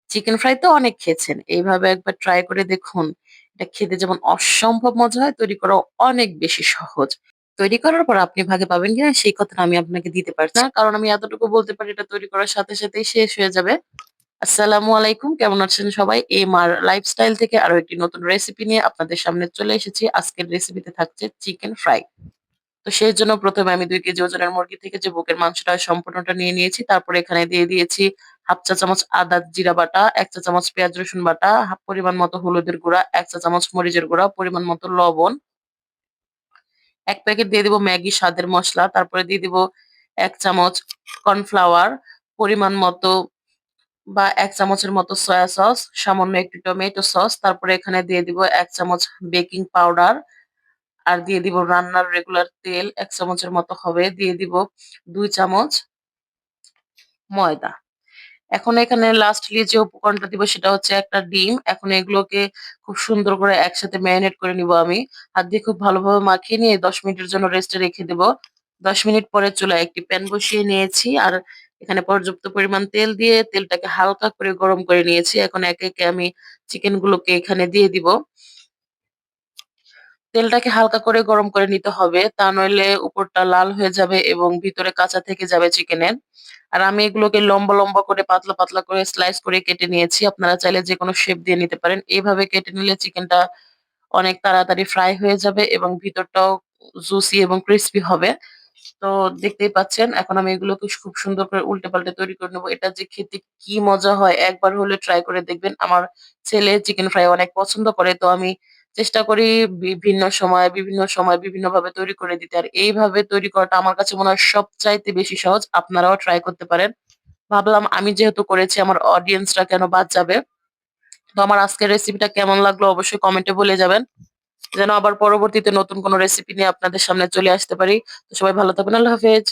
Chicken fry তো অনেক খেয়েছেন। এইভাবে একবার ট্রাই করে দেখুন। এটা খেতে যেমন অসম্ভব মজা হয়, তৈরি করাও অনেক বেশি সহজ। তৈরি করার পর আপনি ভাগে পাবেন কিনা সেই কথাটা আমি আপনাকে দিতে পারছি না। কারণ আমি এতটুকু বলতে পারি এটা তৈরি করার সাথে সাথেই শেষ হয়ে যাবে। আসসালামু আলাইকুম। কেমন আছেন সবাই? এমআর লাইফস্টাইল থেকে আরো একটি নতুন রেসিপি নিয়ে আপনাদের সামনে চলে এসেছি। আজকের রেসিপিতে থাকছে চিকেন ফ্রাই। তো সেই জন্য ১ম এ আমি ২ কেজি ওজনের মুরগি থেকে যে বুকের মাংসটা হয় সম্পূর্ণটা নিয়ে নিয়েছি। তারপরে এখানে দিয়ে দিয়েছি ১/২ চা চামচ আদা জিরা বাটা, ১ চা চামচ পেঁয়াজ রসুন বাটা, পরিমাণ মতো হলুদের গুঁড়া, ১ চা চামচ মরিচের গুঁড়া, পরিমাণ মতো লবণ, ১ প্যাকেট দিয়ে দিব ম্যাগি স্বাদের মসলা, তারপরে দিয়ে দিব ১ চামচ কর্নফ্লাওয়ার, পরিমাণ মতো বা ১ চামচের মতো সয়া সস, সামান্য একটু টমেটো সস, তারপরে এখানে দিয়ে দিব ১ চামচ বেকিং পাউডার, আর দিয়ে দিব রান্নার রেগুলার তেল ১ চামচের মতো হবে। দিয়ে দিব ২ চামচ ময়দা। এখন এখানে লাস্টলি যে উপকরণটা দিব সেটা হচ্ছে একটা ডিম। এখন এগুলোকে খুব সুন্দর করে একসাথে মেরিনেট করে নিব আমি। হাত দিয়ে খুব ভালোভাবে মাখিয়ে নিয়ে ১০ মিনিটের জন্য রেস্টে রেখে দেব। ১০ মিনিট পরে চুলায় একটি প্যান বসিয়ে নিয়েছি। আর এখানে পর্যাপ্ত পরিমাণ তেল দিয়ে তেলটাকে হালকা করে গরম করে নিয়েছি। এখন একে, একে আমি চিকেন গুলোকে এখানে দিয়ে দিব। তেলটাকে হালকা করে গরম করে নিতে হবে। তা নইলে উপরটা লাল হয়ে যাবে এবং ভিতরে কাঁচা থেকে যাবে চিকেনের। আর আমি এগুলোকে লম্বা, লম্বা করে পাতলা, পাতলা করে স্লাইস করে কেটে নিয়েছি। আপনারা চাইলে যেকোনো শেপ দিয়ে নিতে পারেন। এভাবে কেটে নিলে চিকেনটা অনেক তাড়াতাড়ি ফ্রাই হয়ে যাবে এবং ভিতরটাও জুসি এবং ক্রিসপি হবে। তো দেখতেই পাচ্ছেন এখন আমি এগুলোকে খুব সুন্দর করে উল্টে-পাল্টে তৈরি করে নেব। এটা যে খেতে কি মজা হয় একবার হলে ট্রাই করে দেখবেন। আমার ছেলে চিকেন ফ্রাই অনেক পছন্দ করে। তো আমি চেষ্টা করি বিভিন্ন সময় বিভিন্নভাবে তৈরি করে দিতে। আর এইভাবে তৈরি করাটা আমার কাছে মনে হয় সবচাইতে বেশি সহজ। আপনারাও ট্রাই করতে পারেন। ভাবলাম আমি যেহেতু করেছি আমার অডিয়েন্সরা কেন বাদ যাবে। তো আমার আজকের রেসিপিটা কেমন লাগলো অবশ্যই কমেন্টে বলে যাবেন। যেন আবার পরবর্তীতে নতুন কোনো রেসিপি নিয়ে আপনাদের সামনে চলে আসতে পারি। তো সবাই ভালো থাকবেন। আল্লাহ হাফেজ।